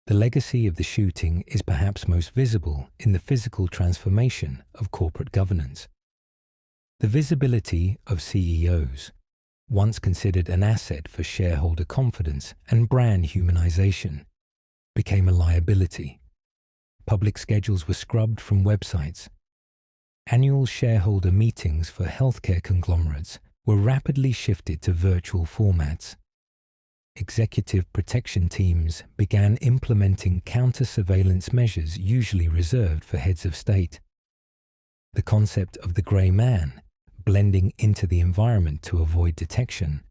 The legacy of the shooting is perhaps most visible in the physical transformation of corporate governance. The visibility of CEOs, once considered an asset for shareholder confidence and brand humanization, became a liability. Public schedules were scrubbed from websites. Annual shareholder meetings for healthcare conglomerates were rapidly shifted to virtual formats. Executive protection teams began implementing counter-surveillance measures usually reserved for heads of state. The concept of the grey man, blending into the environment to avoid detection,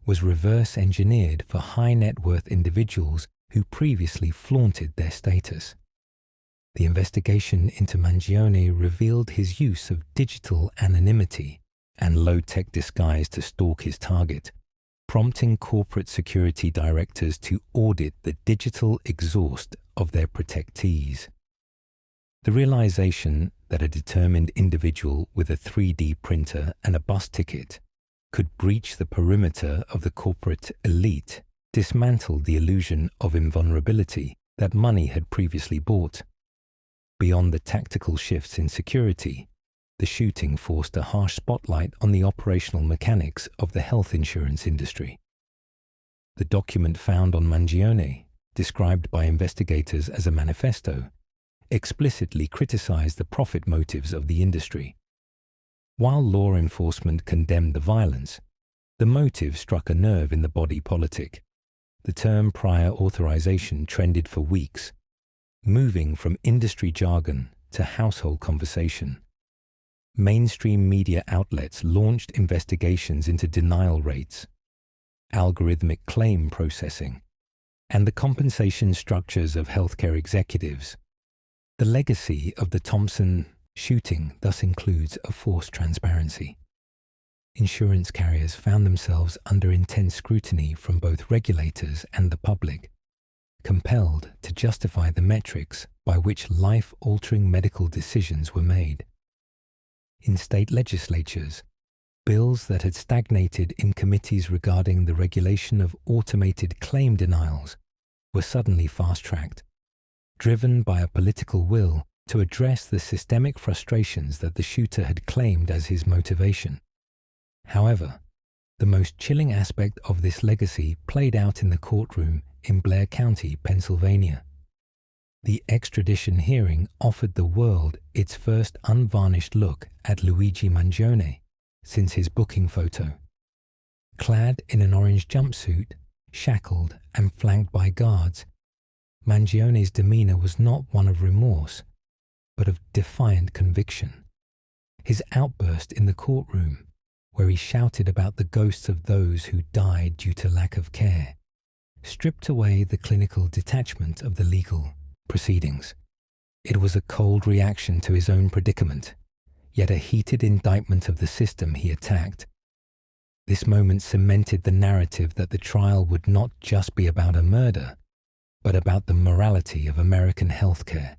was reverse-engineered for high-net-worth individuals who previously flaunted their status. The investigation into Mangione revealed his use of digital anonymity and low-tech disguise to stalk his target, prompting corporate security directors to audit the digital exhaust of their protectees. The realization that a determined individual with a 3D printer and a bus ticket could breach the perimeter of the corporate elite dismantled the illusion of invulnerability that money had previously bought. Beyond the tactical shifts in security, the shooting forced a harsh spotlight on the operational mechanics of the health insurance industry. The document found on Mangione, described by investigators as a manifesto, explicitly criticized the profit motives of the industry. While law enforcement condemned the violence, the motive struck a nerve in the body politic. The term prior authorization trended for weeks, moving from industry jargon to household conversation. Mainstream media outlets launched investigations into denial rates, algorithmic claim processing, and the compensation structures of healthcare executives. The legacy of the Thompson shooting thus includes a forced transparency. Insurance carriers found themselves under intense scrutiny from both regulators and the public, compelled to justify the metrics by which life-altering medical decisions were made. In state legislatures, bills that had stagnated in committees regarding the regulation of automated claim denials were suddenly fast-tracked, driven by a political will to address the systemic frustrations that the shooter had claimed as his motivation. However, the most chilling aspect of this legacy played out in the courtroom in Blair County, Pennsylvania. The extradition hearing offered the world its first unvarnished look at Luigi Mangione since his booking photo. Clad in an orange jumpsuit, shackled and flanked by guards, Mangione's demeanor was not one of remorse, but of defiant conviction. His outburst in the courtroom, where he shouted about the ghosts of those who died due to lack of care, stripped away the clinical detachment of the legal proceedings. It was a cold reaction to his own predicament, yet a heated indictment of the system he attacked. This moment cemented the narrative that the trial would not just be about a murder, but about the morality of American healthcare.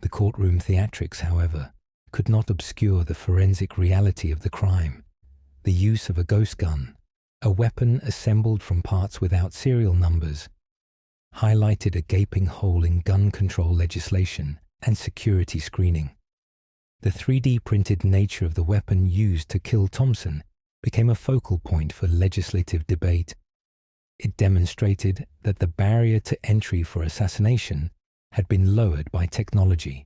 The courtroom theatrics, however, could not obscure the forensic reality of the crime. The use of a ghost gun, a weapon assembled from parts without serial numbers, highlighted a gaping hole in gun control legislation and security screening. The 3D printed nature of the weapon used to kill Thompson became a focal point for legislative debate. It demonstrated that the barrier to entry for assassination had been lowered by technology.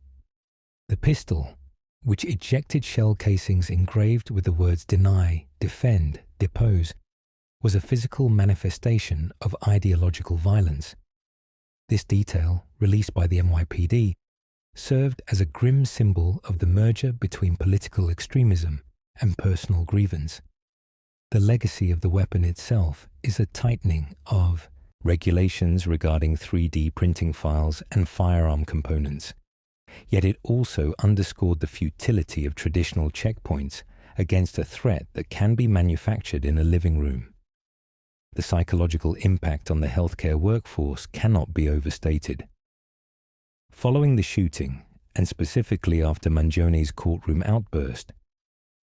The pistol, which ejected shell casings engraved with the words deny, defend, depose, was a physical manifestation of ideological violence. This detail, released by the NYPD, served as a grim symbol of the merger between political extremism and personal grievance. The legacy of the weapon itself is a tightening of regulations regarding 3D printing files and firearm components, yet it also underscored the futility of traditional checkpoints against a threat that can be manufactured in a living room. The psychological impact on the healthcare workforce cannot be overstated. Following the shooting, and specifically after Mangione's courtroom outburst,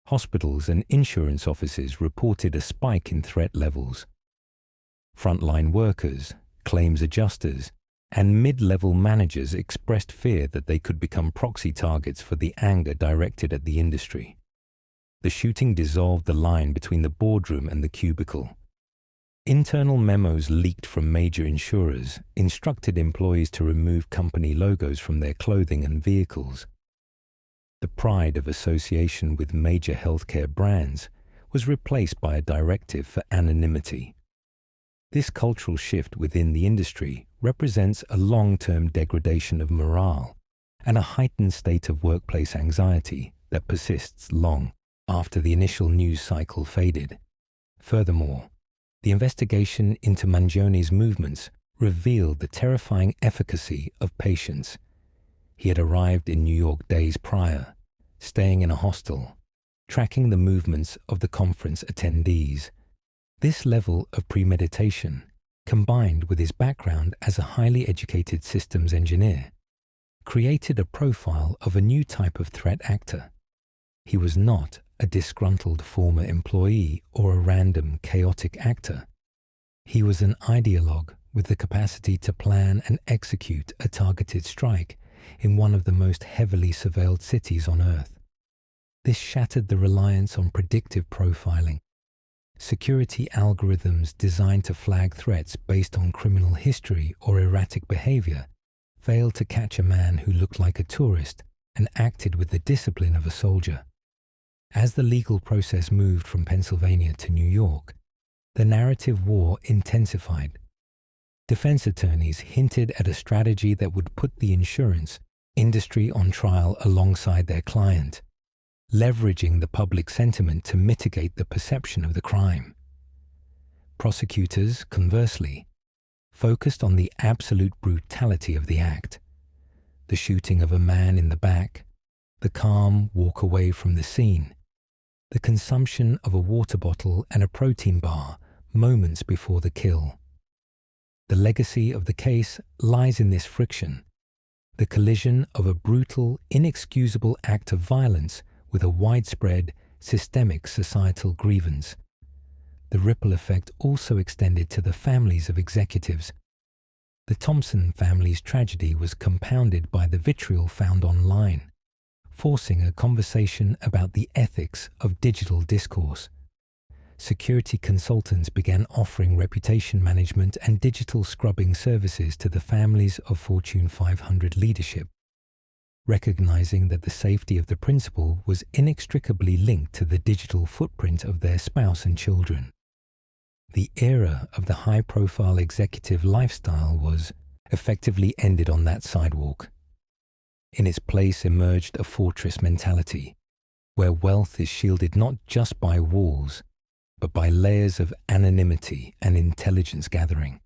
hospitals and insurance offices reported a spike in threat levels. Frontline workers, claims adjusters, and mid-level managers expressed fear that they could become proxy targets for the anger directed at the industry. The shooting dissolved the line between the boardroom and the cubicle. Internal memos leaked from major insurers instructed employees to remove company logos from their clothing and vehicles. The pride of association with major healthcare brands was replaced by a directive for anonymity. This cultural shift within the industry represents a long-term degradation of morale and a heightened state of workplace anxiety that persists long after the initial news cycle faded. Furthermore, the investigation into Mangione's movements revealed the terrifying efficacy of patience. He had arrived in New York days prior, staying in a hostel, tracking the movements of the conference attendees. This level of premeditation, combined with his background as a highly educated systems engineer, created a profile of a new type of threat actor. He was not a disgruntled former employee or a random chaotic actor. He was an ideologue with the capacity to plan and execute a targeted strike in one of the most heavily surveilled cities on Earth. This shattered the reliance on predictive profiling. Security algorithms designed to flag threats based on criminal history or erratic behavior failed to catch a man who looked like a tourist and acted with the discipline of a soldier. As the legal process moved from Pennsylvania to New York, the narrative war intensified. Defense attorneys hinted at a strategy that would put the insurance industry on trial alongside their client, leveraging the public sentiment to mitigate the perception of the crime. Prosecutors, conversely, focused on the absolute brutality of the act, the shooting of a man in the back, the calm walk away from the scene, the consumption of a water bottle and a protein bar moments before the kill. The legacy of the case lies in this friction, the collision of a brutal, inexcusable act of violence with a widespread, systemic societal grievance. The ripple effect also extended to the families of executives. The Thompson family's tragedy was compounded by the vitriol found online, forcing a conversation about the ethics of digital discourse. Security consultants began offering reputation management and digital scrubbing services to the families of Fortune 500 leadership, recognizing that the safety of the principal was inextricably linked to the digital footprint of their spouse and children. The era of the high-profile executive lifestyle was effectively ended on that sidewalk. In its place emerged a fortress mentality, where wealth is shielded not just by walls, but by layers of anonymity and intelligence gathering.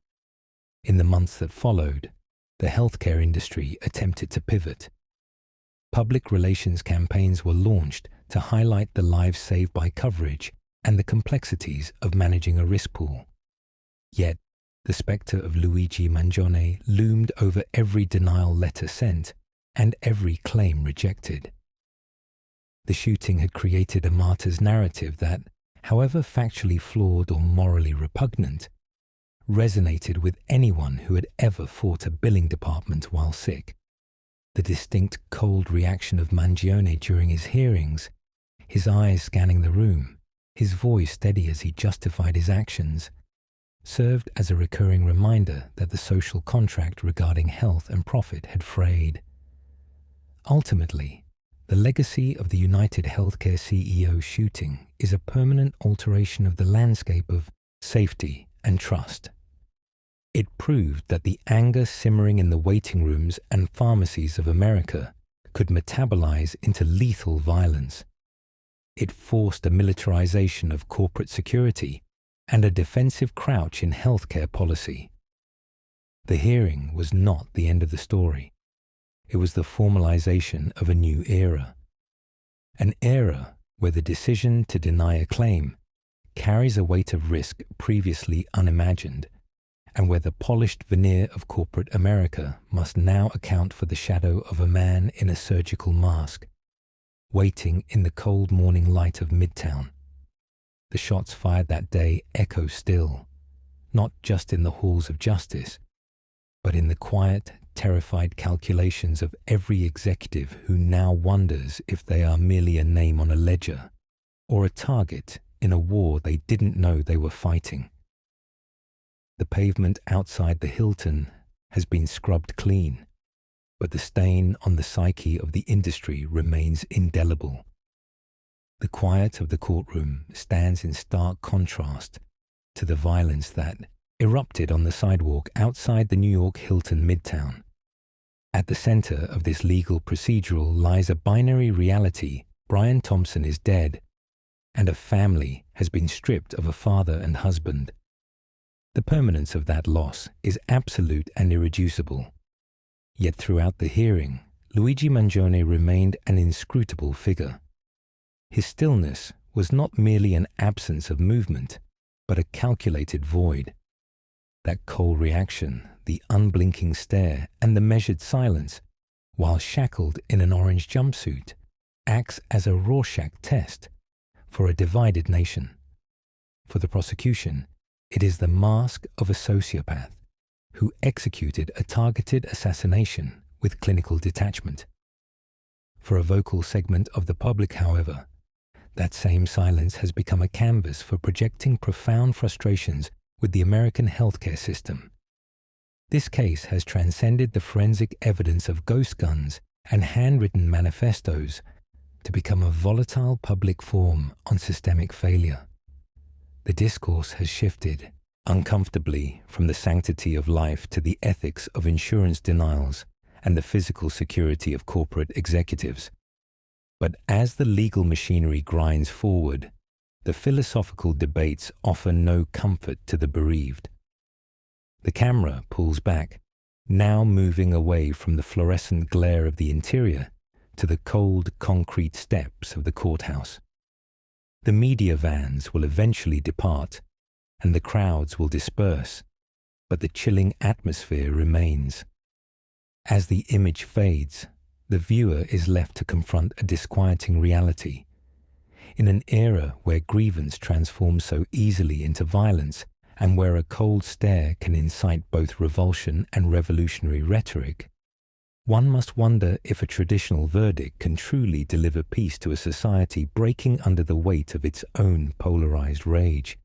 In the months that followed, the healthcare industry attempted to pivot. Public relations campaigns were launched to highlight the lives saved by coverage and the complexities of managing a risk pool. Yet, the spectre of Luigi Mangione loomed over every denial letter sent and every claim rejected. The shooting had created a martyr's narrative that, however factually flawed or morally repugnant, resonated with anyone who had ever fought a billing department while sick. The distinct cold reaction of Mangione during his hearings, his eyes scanning the room, his voice steady as he justified his actions, served as a recurring reminder that the social contract regarding health and profit had frayed. Ultimately, the legacy of the UnitedHealthcare CEO shooting is a permanent alteration of the landscape of safety and trust. It proved that the anger simmering in the waiting rooms and pharmacies of America could metabolize into lethal violence. It forced a militarization of corporate security and a defensive crouch in healthcare policy. The hearing was not the end of the story. It was the formalization of a new era. An era where the decision to deny a claim carries a weight of risk previously unimagined, and where the polished veneer of corporate America must now account for the shadow of a man in a surgical mask, waiting in the cold morning light of Midtown. The shots fired that day echo still, not just in the halls of justice, but in the quiet, terrified calculations of every executive who now wonders if they are merely a name on a ledger or a target in a war they didn't know they were fighting. The pavement outside the Hilton has been scrubbed clean, but the stain on the psyche of the industry remains indelible. The quiet of the courtroom stands in stark contrast to the violence that erupted on the sidewalk outside the New York Hilton Midtown. At the center of this legal procedural lies a binary reality: Brian Thompson is dead, and a family has been stripped of a father and husband. The permanence of that loss is absolute and irreducible. Yet throughout the hearing, Luigi Mangione remained an inscrutable figure. His stillness was not merely an absence of movement, but a calculated void. That cold reaction, the unblinking stare, and the measured silence, while shackled in an orange jumpsuit, acts as a Rorschach test for a divided nation. For the prosecution, it is the mask of a sociopath who executed a targeted assassination with clinical detachment. For a vocal segment of the public, however, that same silence has become a canvas for projecting profound frustrations with the American healthcare system. This case has transcended the forensic evidence of ghost guns and handwritten manifestos to become a volatile public forum on systemic failure. The discourse has shifted uncomfortably from the sanctity of life to the ethics of insurance denials and the physical security of corporate executives. But as the legal machinery grinds forward, the philosophical debates offer no comfort to the bereaved. The camera pulls back, now moving away from the fluorescent glare of the interior to the cold concrete steps of the courthouse. The media vans will eventually depart, and the crowds will disperse, but the chilling atmosphere remains. As the image fades, the viewer is left to confront a disquieting reality. In an era where grievance transforms so easily into violence and where a cold stare can incite both revulsion and revolutionary rhetoric, one must wonder if a traditional verdict can truly deliver peace to a society breaking under the weight of its own polarized rage.